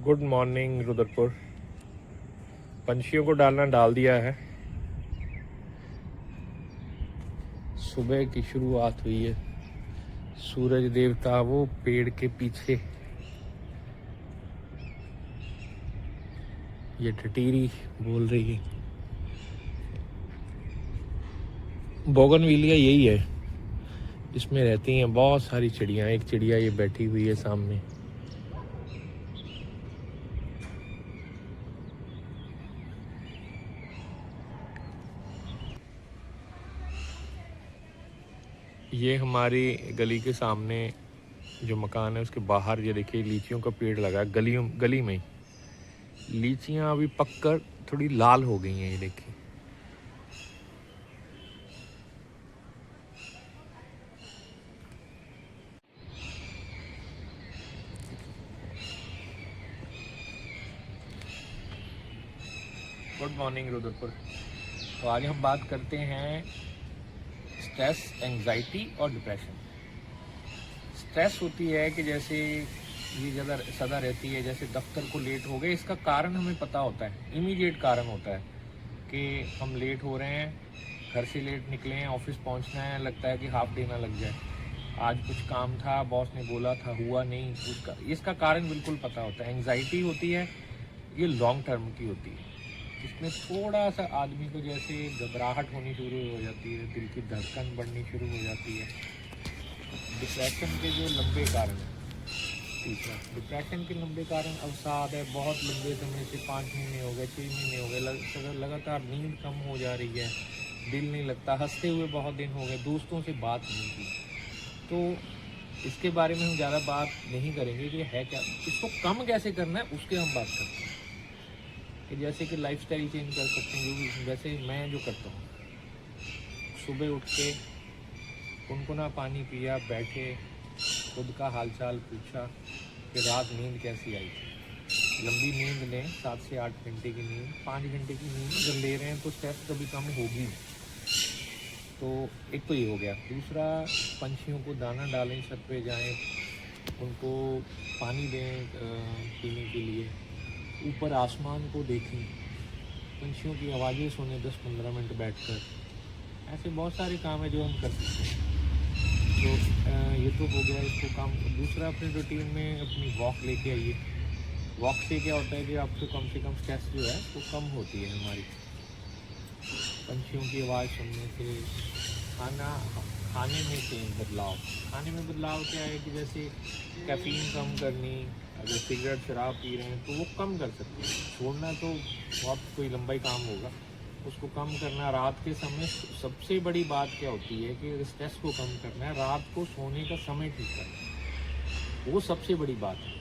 Good morning Rudrapur. पंछियों को डालना डाल दिया है। सुबह की शुरुआत हुई है। सूरज देवता वो पेड़ के पीछे, ये टटीरी बोल रही है। बोगनविलिया यही है, इसमें रहती हैं बहुत सारी चिड़ियाँ। एक चिड़िया ये बैठी हुई है सामने। ये हमारी गली के सामने जो मकान है उसके बाहर ये देखिए लीचियों का पेड़ लगा है। गली में ही लीचियाँ अभी पककर थोड़ी लाल हो गई हैं। ये देखिए गुड मॉर्निंग रुद्रपुर। तो आज हम बात करते हैं स्ट्रेस, एंजाइटी और डिप्रेशन। स्ट्रेस होती है कि जैसे ये ज़्यादा सदा रहती है, जैसे दफ्तर को लेट हो गए, इसका कारण हमें पता होता है, इमीडिएट कारण होता है कि हम लेट हो रहे हैं, घर से लेट निकले हैं, ऑफिस पहुंचना है, लगता है कि हाफ डे ना लग जाए। आज कुछ काम था, बॉस ने बोला था, हुआ नहीं, इसका कारण बिल्कुल पता होता है। एंजाइटी होती है, ये लॉन्ग टर्म की होती है, इसमें थोड़ा सा आदमी को जैसे घबराहट होनी शुरू हो जाती है, दिल की धड़कन बढ़नी शुरू हो जाती है। डिप्रेशन के जो लंबे कारण हैं, तीसरा डिप्रेशन के लंबे कारण अवसाद है। बहुत लंबे समय से 5 महीने हो गए, 6 महीने हो गए, लगातार नींद कम हो जा रही है, दिल नहीं लगता, हंसते हुए बहुत दिन हो गए, दोस्तों से बात नहीं की। तो इसके बारे में हम ज़्यादा बात नहीं करेंगे कि है क्या, इसको कम कैसे करना है उसके हम बात करते हैं। कि जैसे कि लाइफस्टाइल चेंज कर सकते हैं, जो भी जैसे मैं जो करता हूँ, सुबह उठ के गुनगुना पानी पिया, बैठे, खुद का हालचाल पूछा कि रात नींद कैसी आई थी। लंबी नींद लें, 7 से 8 घंटे की नींद, 5 घंटे की नींद अगर ले रहे हैं तो स्ट्रेस कभी कम होगी। तो एक तो ये हो गया। दूसरा, पंछियों को दाना डालें, छत पे जाएं, उनको पानी दें पीने के लिए, ऊपर आसमान को देखें, पंछियों की आवाज़ें सुने 10-15 मिनट बैठकर। ऐसे बहुत सारे काम है जो हम कर सकते हैं। तो ये तो हो गया इसको काम। दूसरा, अपने रूटीन में अपनी वॉक लेके आइए। वॉक से क्या होता है कि आपको कम से कम स्ट्रेस जो है वो कम होती है हमारी। पंछियों की आवाज़ सुनने से, खाने में से बदलाव। खाने में बदलाव क्या है कि जैसे कैफ़ीन कम करनी, अगर सिगरेट शराब पी रहे हैं तो वो कम कर सकते हैं। छोड़ना तो बहुत कोई लंबा ही काम होगा, उसको कम करना। रात के समय सबसे बड़ी बात क्या होती है कि स्ट्रेस को कम करना है, रात को सोने का समय ठीक करना, वो सबसे बड़ी बात है।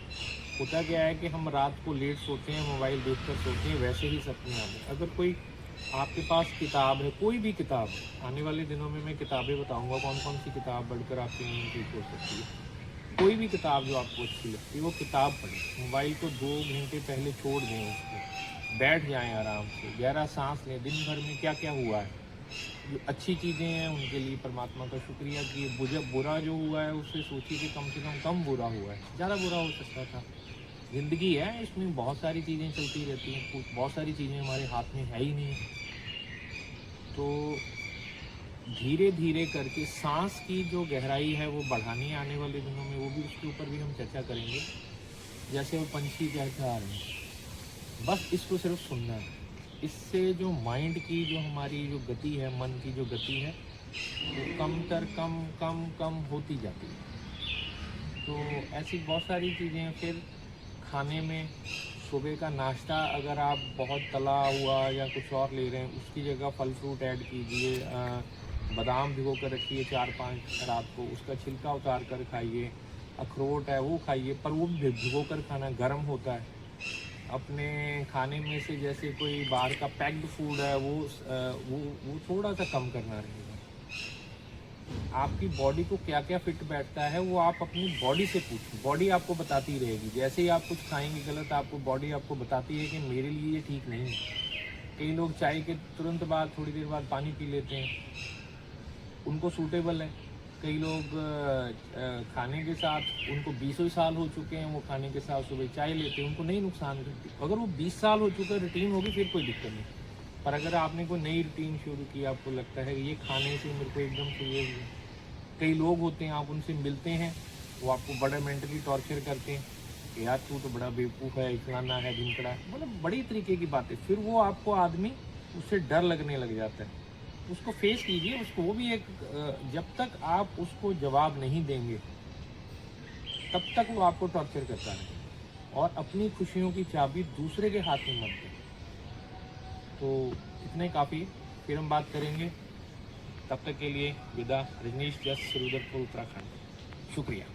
होता क्या है कि हम रात को लेट सोते हैं, मोबाइल देखकर सोते हैं, वैसे ही सपने आते हैं। अगर कोई आपके पास किताब है, कोई भी किताब, आने वाले दिनों में मैं किताबें बताऊंगा कौन कौन सी किताब पढ़कर आपकी नींद ठीक हो सकती है। कोई भी किताब जो आपको अच्छी लगती है वो किताब पढ़ें। मोबाइल को 2 घंटे पहले छोड़ दें, उसको बैठ जाएं आराम से, गहरा सांस लें। दिन भर में क्या क्या हुआ है, जो अच्छी चीज़ें हैं उनके लिए परमात्मा का शुक्रिया कि बुरा जो हुआ है उससे सोचिए कि कम से कम बुरा हुआ है, ज़्यादा बुरा हो सकता था। ज़िंदगी है, इसमें बहुत सारी चीज़ें चलती रहती हैं, कुछ बहुत सारी चीज़ें हमारे हाथ में है ही नहीं। तो धीरे धीरे करके सांस की जो गहराई है वो बढ़ानी है आने वाले दिनों में, वो भी उसके ऊपर भी हम चर्चा करेंगे। जैसे वो पंछी कहते आ रहे हैं, बस इसको सिर्फ सुनना है। इससे जो माइंड की जो हमारी जो गति है, मन की जो गति है, वो कम होती जाती है। तो ऐसी बहुत सारी चीज़ें हैं। फिर खाने में सुबह का नाश्ता अगर आप बहुत तला हुआ या कुछ और ले रहे हैं, उसकी जगह फल फ्रूट ऐड कीजिए। बादाम भिगो कर रखिए 4-5 रात को, उसका छिलका उतार कर खाइए। अखरोट है वो खाइए, पर वो भिगो कर खाना, गर्म होता है। अपने खाने में से जैसे कोई बाहर का पैक्ड फूड है वो थोड़ा सा कम करना रहेगा। आपकी बॉडी को क्या क्या फिट बैठता है वो आप अपनी बॉडी से पूछें, बॉडी आपको बताती रहेगी। जैसे ही आप कुछ खाएंगे गलत, आपको बॉडी आपको बताती है कि मेरे लिए ये ठीक नहीं है। कई लोग चाय के तुरंत बाद, थोड़ी देर बाद पानी पी लेते हैं, उनको सूटेबल है। कई लोग खाने के साथ उनको 20 साल हो चुके हैं, वो खाने के साथ सुबह चाय लेते हैं, उनको नहीं नुकसान करती। अगर वो 20 साल हो चुका है, रूटीन होगी, फिर कोई दिक्कत नहीं। पर अगर आपने कोई नई रूटीन शुरू की, आपको लगता है कि ये खाने से मेरे को एकदम से ये, कई लोग होते हैं आप उनसे मिलते हैं, वो आपको बड़ा मेंटली टॉर्चर करते हैं कि यार तू तो बड़ा बेवकूफ़ है, इकलाना है, धिनकड़ा, मतलब बड़ी तरीके की बातें। फिर वो आपको आदमी, उससे डर लगने लग जाता है। उसको फेस कीजिए, उसको, वो भी एक जब तक आप उसको जवाब नहीं देंगे तब तक वो आपको टॉर्चर करता रहेगा। और अपनी खुशियों की चाबी दूसरे के हाथ में मत दें। तो इतने काफ़ी, फिर हम बात करेंगे। तब तक के लिए विदा। रजनीश जस, रुद्रपुर, उत्तराखंड। शुक्रिया।